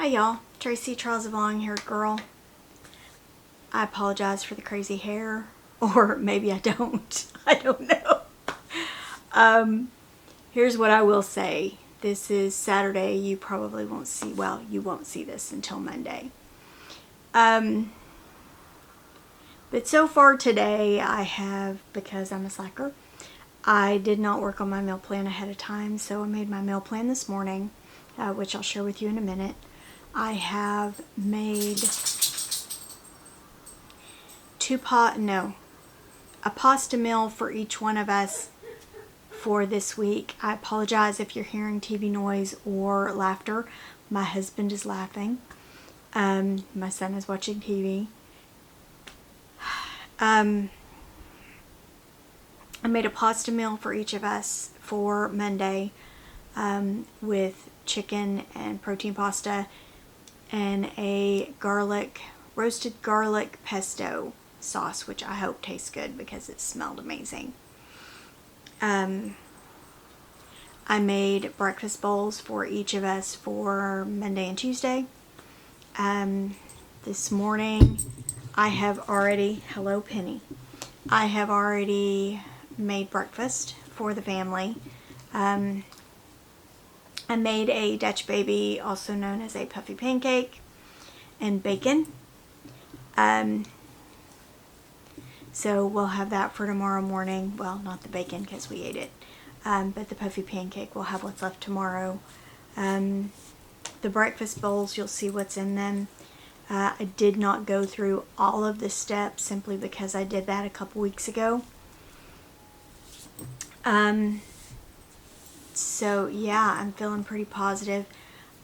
y'all, Tracey Walton here, girl. I apologize for the crazy hair, or maybe I don't. I don't know. Here's what I will say. This is Saturday. You probably won't see, well, you won't see this until Monday. But so far today, I have, because I'm a slacker, I did not work on my meal plan ahead of time, so I made my meal plan this morning, which I'll share with you in a minute. I have made a pasta meal for each one of us for this week. I apologize if you're hearing TV noise or laughter. My husband is laughing. My son is watching TV. I made a pasta meal for each of us for Monday with chicken and protein pasta and a roasted garlic pesto sauce, which I hope tastes good because it smelled amazing. I made breakfast bowls for each of us for Monday and Tuesday. This morning I have already, hello Penny, I have already made breakfast for the family. I made a Dutch baby, also known as a puffy pancake, and bacon. So we'll have that for tomorrow morning. Well, not the bacon because we ate it, but the puffy pancake, we'll have what's left tomorrow. The breakfast bowls, you'll see what's in them. I did not go through all of the steps simply because I did that a couple weeks ago. So yeah, I'm feeling pretty positive.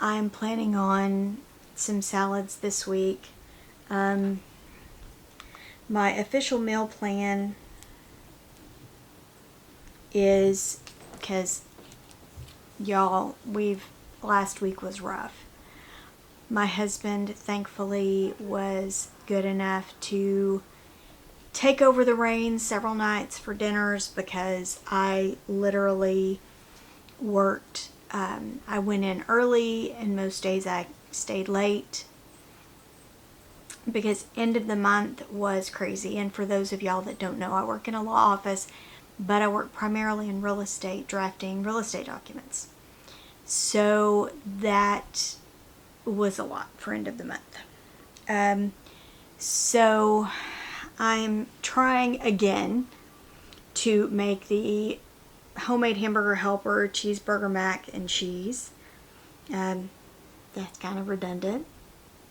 I'm planning on some salads this week. My official meal plan is, because y'all, last week was rough. My husband thankfully was good enough to take over the reins several nights for dinners because I literally worked. I went in early and most days I stayed late because end of the month was crazy. And for those of y'all that don't know, I work in a law office, but I work primarily in real estate, drafting real estate documents. So that was a lot for end of the month. So I'm trying again to make the homemade hamburger helper cheeseburger mac and cheese. That's kind of redundant,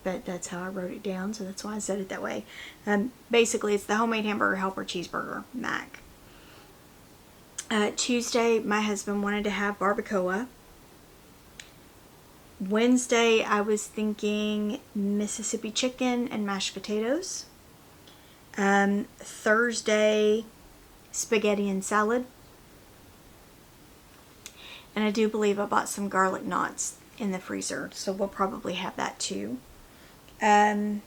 but that's how I wrote it down, so that's why I said it that way. Basically, it's the homemade hamburger helper cheeseburger mac. Tuesday, my husband wanted to have barbacoa. Wednesday, I was thinking Mississippi chicken and mashed potatoes. Thursday, spaghetti and salad. And I do believe I bought some garlic knots in the freezer, so we'll probably have that too. And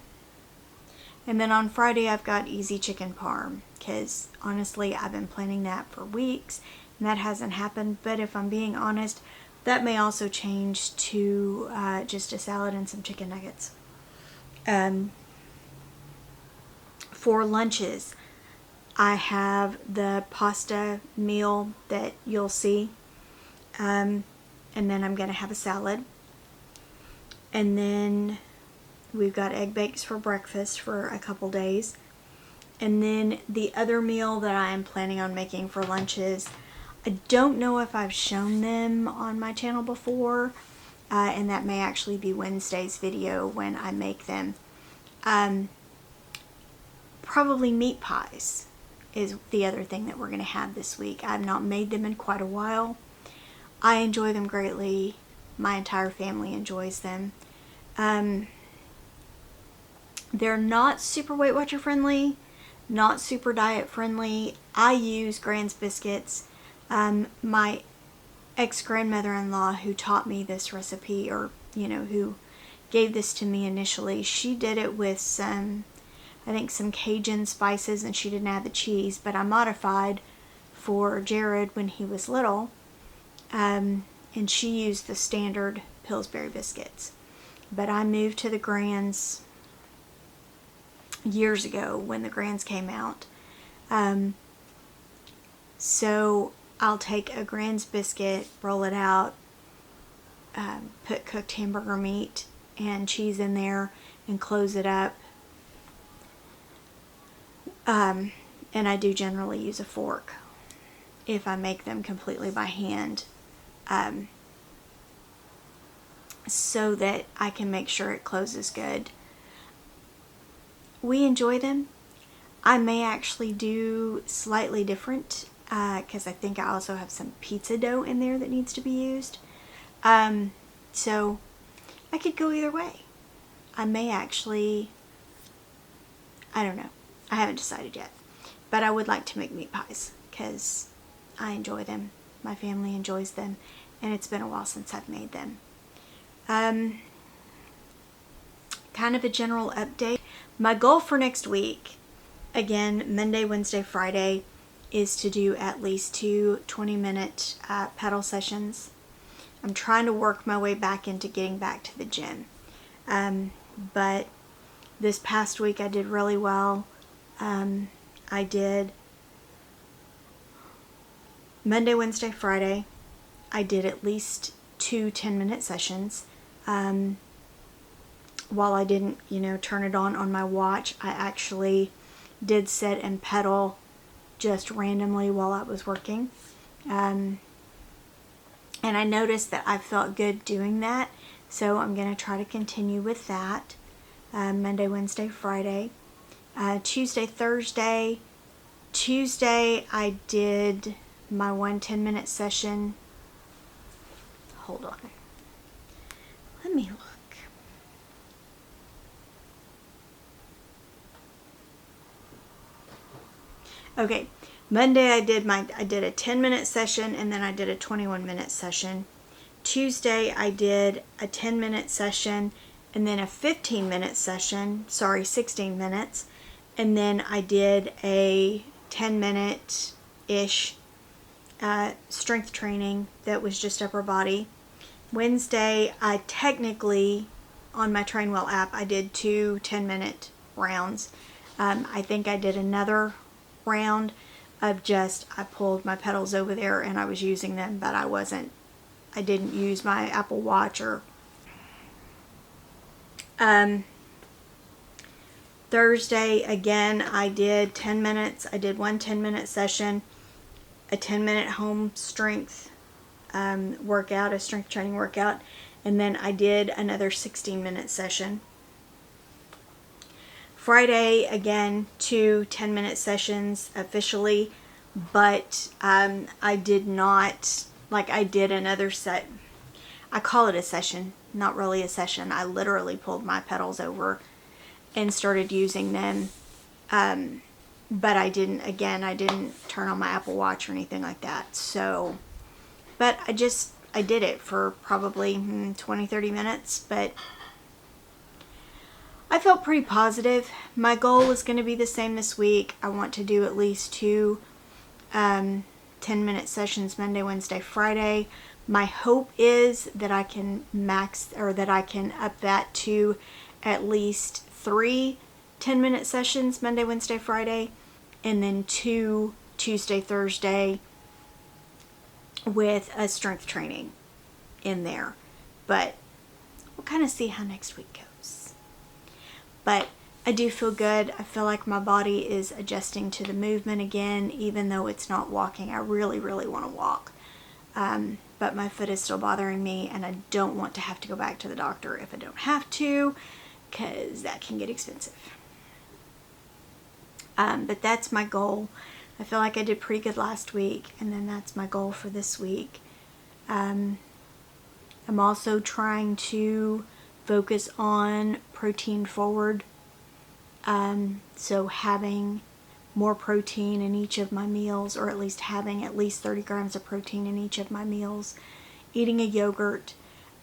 then on Friday, I've got easy chicken parm, because honestly, I've been planning that for weeks, and that hasn't happened. But if I'm being honest, that may also change to just a salad and some chicken nuggets. For lunches, I have the pasta meal that you'll see. And then I'm going to have a salad. And then we've got egg bakes for breakfast for a couple days. And then the other meal that I am planning on making for lunches, I don't know if I've shown them on my channel before, and that may actually be Wednesday's video when I make them. Probably meat pies is the other thing that we're going to have this week. I've not made them in quite a while. I enjoy them greatly. My entire family enjoys them. They're not super Weight Watcher friendly, not super diet friendly. I use Grand's biscuits. My ex-grandmother-in-law who taught me this recipe, or who gave this to me initially, she did it with some Cajun spices, and she didn't add the cheese, but I modified for Jared when he was little. And she used the standard Pillsbury biscuits. but I moved to the Grands years ago when the Grands came out. So I'll take a Grands biscuit, roll it out, put cooked hamburger meat and cheese in there and close it up. And I do generally use a fork if I make them completely by hand, so that I can make sure it closes good. We enjoy them. I may actually do slightly different because I think I also have some pizza dough in there that needs to be used. So I could go either way. I may actually, I don't know. I haven't decided yet. But I would like to make meat pies because I enjoy them. My family enjoys them. And it's been a while since I've made them. Kind of a general update. My goal for next week, again, Monday, Wednesday, Friday, is to do at least 2 20-minute pedal sessions. I'm trying to work my way back into getting back to the gym. But this past week I did really well. I did Monday, Wednesday, Friday. I did at least 2 10-minute sessions. While I didn't, turn it on my watch, I actually did sit and pedal just randomly while I was working. And I noticed that I felt good doing that. So I'm going to try to continue with that. Monday, Wednesday, Friday. Tuesday, Thursday. Tuesday I did my 1 10-minute session. Hold on. Let me look. Okay, Monday I did a 10-minute session and then I did a 21-minute session. Tuesday I did a 10-minute session and then a 15-minute session, 16 minutes, and then I did a 10-minute-ish strength training that was just upper body. Wednesday I technically, on my TrainWell app, I did 2 10-minute rounds. I think I did another round of I pulled my pedals over there and I was using them, but I didn't use my Apple Watch or Thursday again I did 10 minutes. I did 1 10-minute session, a 10-minute home strength workout, a strength training workout, and then I did another 16-minute session. Friday, again, 2 10-minute sessions officially, but I did not, I did another set. I call it a session, not really a session. I literally pulled my pedals over and started using them, but I didn't turn on my Apple Watch or anything like that. So, but I did it for probably 20-30 minutes, but I felt pretty positive. My goal is going to be the same this week. I want to do at least 2 10-minute sessions Monday, Wednesday, Friday. My hope is that I can up that to at least 3 10-minute sessions Monday, Wednesday, Friday, and then 2 Tuesday, Thursday with a strength training in there. But we'll kind of see how next week goes. But I do feel good. I feel like my body is adjusting to the movement again, even though it's not walking. I really, really want to walk. But my foot is still bothering me, and I don't want to have to go back to the doctor if I don't have to, because that can get expensive. But that's my goal. I feel like I did pretty good last week, and then that's my goal for this week. I'm also trying to focus on protein forward. So having more protein in each of my meals, or at least having at least 30 grams of protein in each of my meals, eating a yogurt,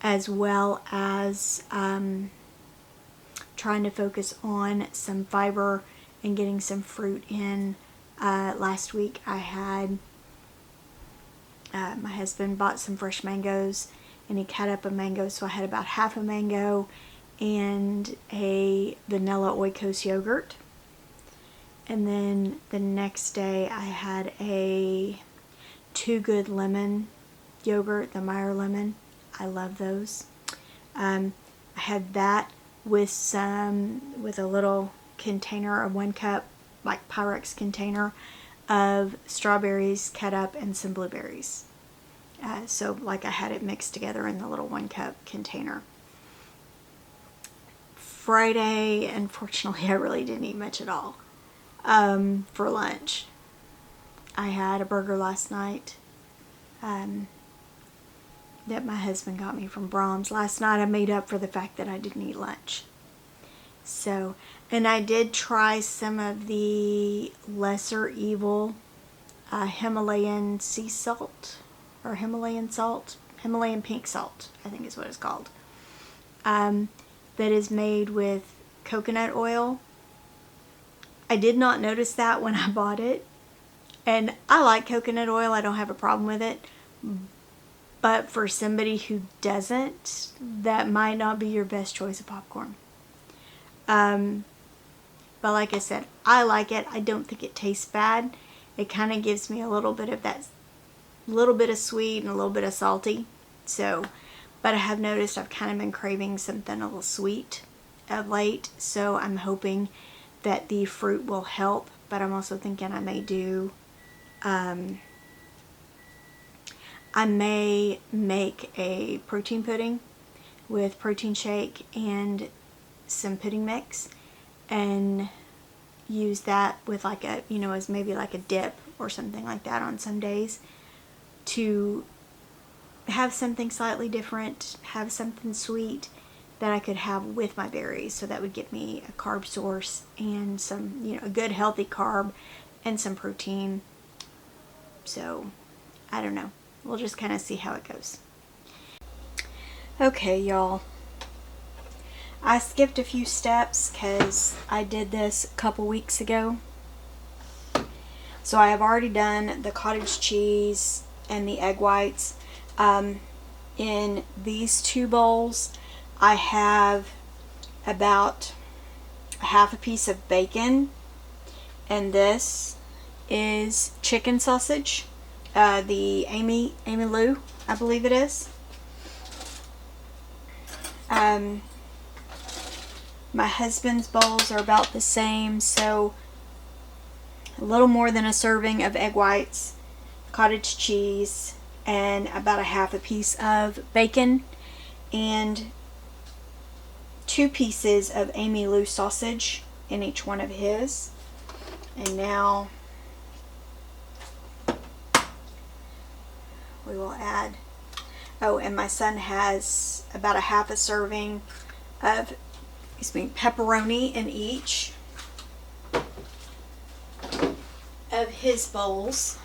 as well as trying to focus on some fiber and getting some fruit in. Last week I had my husband bought some fresh mangoes and he cut up a mango, so I had about half a mango and a vanilla Oikos yogurt. And then the next day I had a Too Good lemon yogurt, the Meyer lemon. I love those. I had that with a little container, a 1 cup, like Pyrex container of strawberries cut up and some blueberries. So like I had it mixed together in the little 1 cup container. Friday, unfortunately, I really didn't eat much at all for lunch. I had a burger last night that my husband got me from Brahms. Last night I made up for the fact that I didn't eat lunch. So, and I did try some of the lesser evil Himalayan sea salt, or Himalayan salt, Himalayan pink salt, I think is what it's called. That is made with coconut oil. I did not notice that when I bought it. And I like coconut oil, I don't have a problem with it. But for somebody who doesn't, that might not be your best choice of popcorn. But like I said, I like it. I don't think it tastes bad. It kind of gives me a little bit of that, little bit of sweet and a little bit of salty. So, but I have noticed I've kind of been craving something a little sweet of late. So I'm hoping that the fruit will help. But I'm also thinking I may do, I may make a protein pudding with protein shake and some pudding mix and use that with like a, you know, as maybe like a dip or something like that on some days to have something slightly different, have something sweet that I could have with my berries. So that would give me a carb source and some, you know, a good healthy carb and some protein. So I don't know. We'll just kind of see how it goes. Okay, y'all. I skipped a few steps because I did this a couple weeks ago. So I have already done the cottage cheese and the egg whites. In these 2 bowls, I have about half a piece of bacon, and this is chicken sausage. The Amy Lou, I believe it is. My husband's bowls are about the same, so a little more than a serving of egg whites, cottage cheese, and about a half a piece of bacon, and 2 pieces of Amy Lou sausage in each one of his. And now we will add, oh, and my son has about a half a serving of, pepperoni in each of his bowls.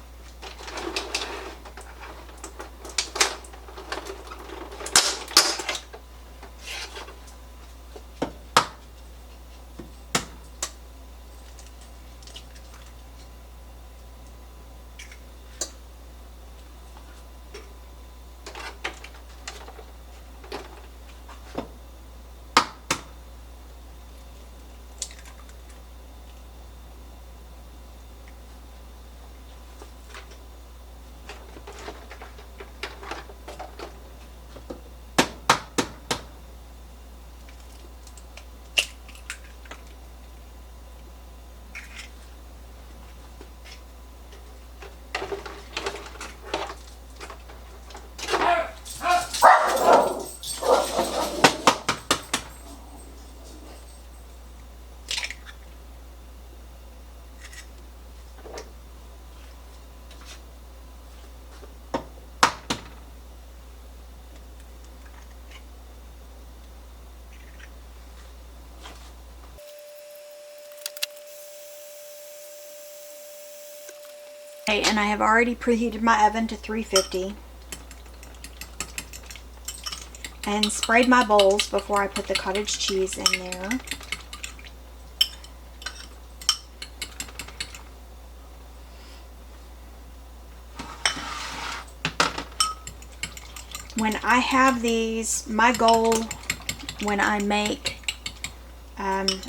Okay, and I have already preheated my oven to 350 and sprayed my bowls before I put the cottage cheese in there. When I have these, my goal when I make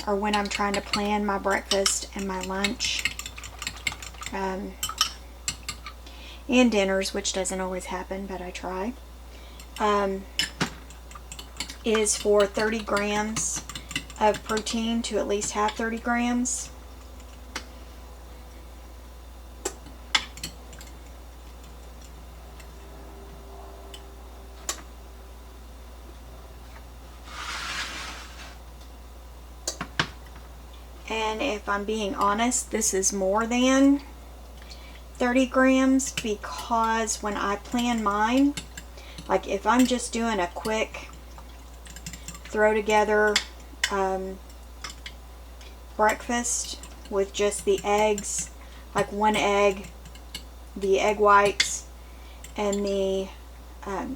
or when I'm trying to plan my breakfast and my lunch and dinners, which doesn't always happen, but I try, is for 30 grams of protein to at least have 30 grams. And if I'm being honest, this is more than 30 grams because when I plan mine, like if I'm just doing a quick throw together breakfast with just the eggs, like one egg, the egg whites, and the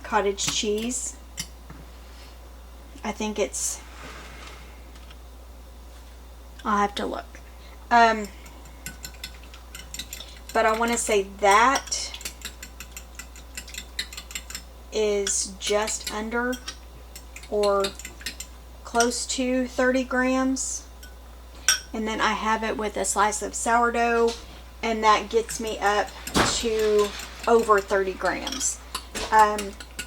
cottage cheese, I think it's, I'll have to look. But I want to say that is just under or close to 30 grams. And then I have it with a slice of sourdough, and that gets me up to over 30 grams.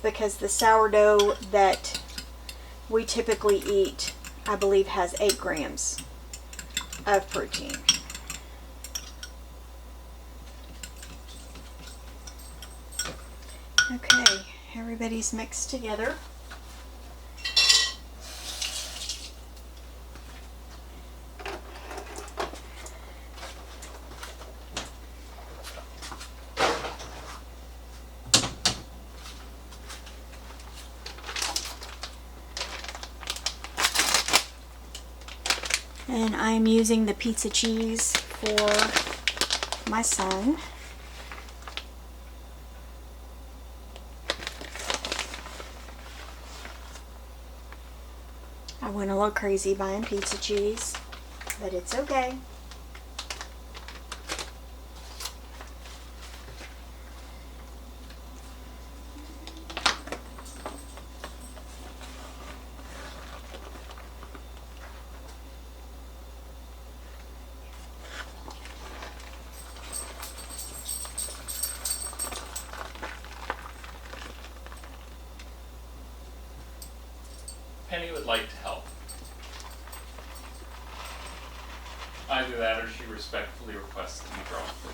Because the sourdough that we typically eat, I believe, has 8 grams of protein. Okay, everybody's mixed together. And I'm using the pizza cheese for my son. I went a little crazy buying pizza cheese, but it's okay. Penny would like to help. Either that or she respectfully requests to be drawn free.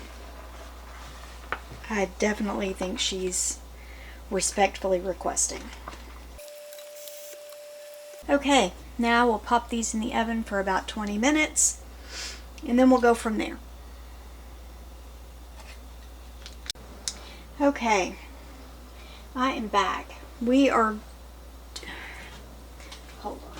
I definitely think she's respectfully requesting. Okay, now we'll pop these in the oven for about 20 minutes, and then we'll go from there. Okay, I am back. We are... Hold on.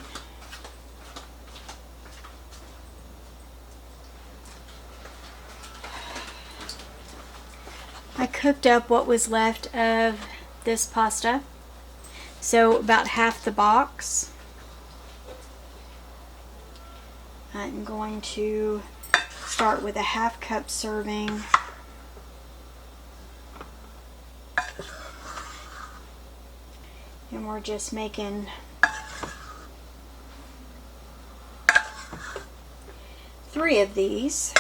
I cooked up what was left of this pasta. So about half the box. I'm going to start with a half cup serving. And we're just making 3 of these.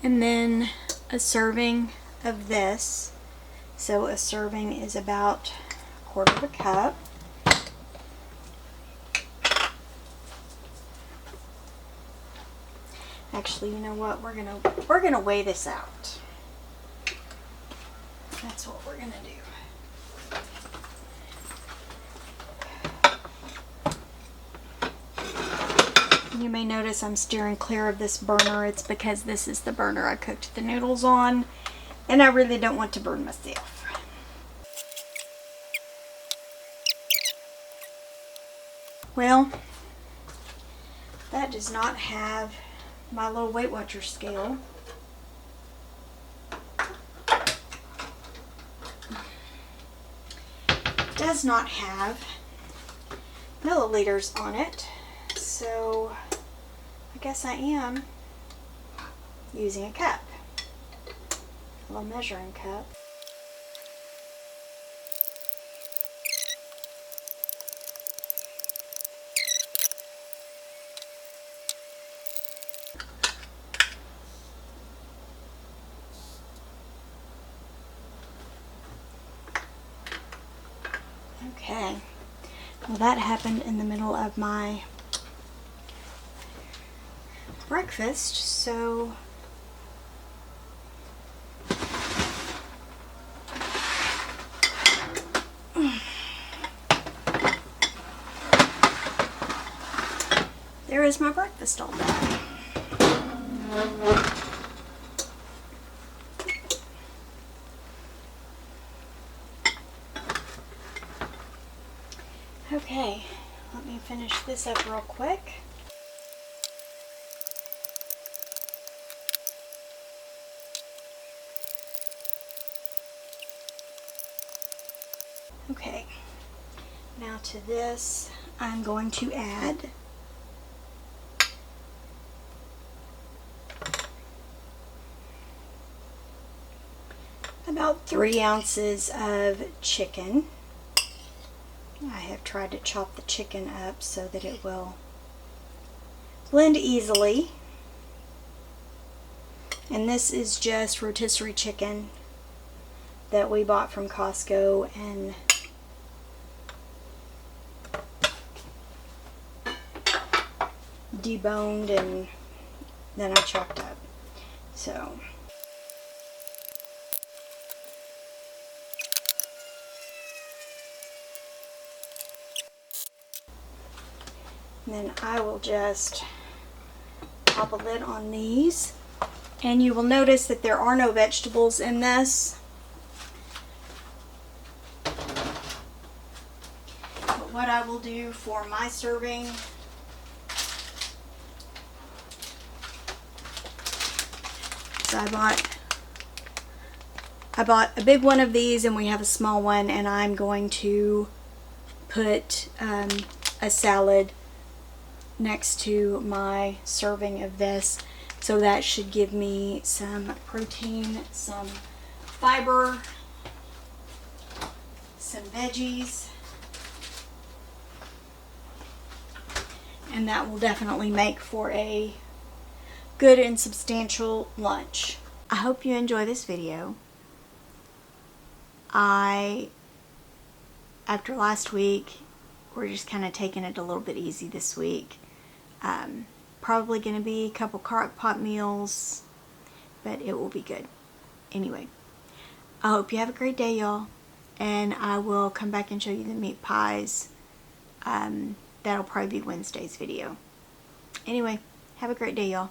And then a serving of this. So a serving is about 1/4 cup. Actually, you know what? We're gonna weigh this out. That's what we're gonna do. You may notice I'm steering clear of this burner. It's because this is the burner I cooked the noodles on, and I really don't want to burn myself. Well, that does not have my little Weight Watcher scale. Does not have milliliters on it, so I guess I am using a cup, a little measuring cup. Okay, well that happened in the middle of my breakfast, so there is my breakfast all done. Okay, let me finish this up real quick. Okay, now to this I'm going to add about 3 ounces of chicken. I have tried to chop the chicken up so that it will blend easily. And this is just rotisserie chicken that we bought from Costco and deboned and then I chopped up. So and then I will just pop a lid on these, and you will notice that there are no vegetables in this. But what I will do for my serving is I bought a big one of these and we have a small one, and I'm going to put a salad next to my serving of this, so that should give me some protein, some fiber, some veggies, and that will definitely make for a good and substantial lunch. I hope you enjoy this video. After last week, we're just kind of taking it a little bit easy this week. Probably going to be a couple crock pot meals, but it will be good. Anyway, I hope you have a great day, y'all, and I will come back and show you the meat pies. That'll probably be Wednesday's video. Anyway, have a great day, y'all.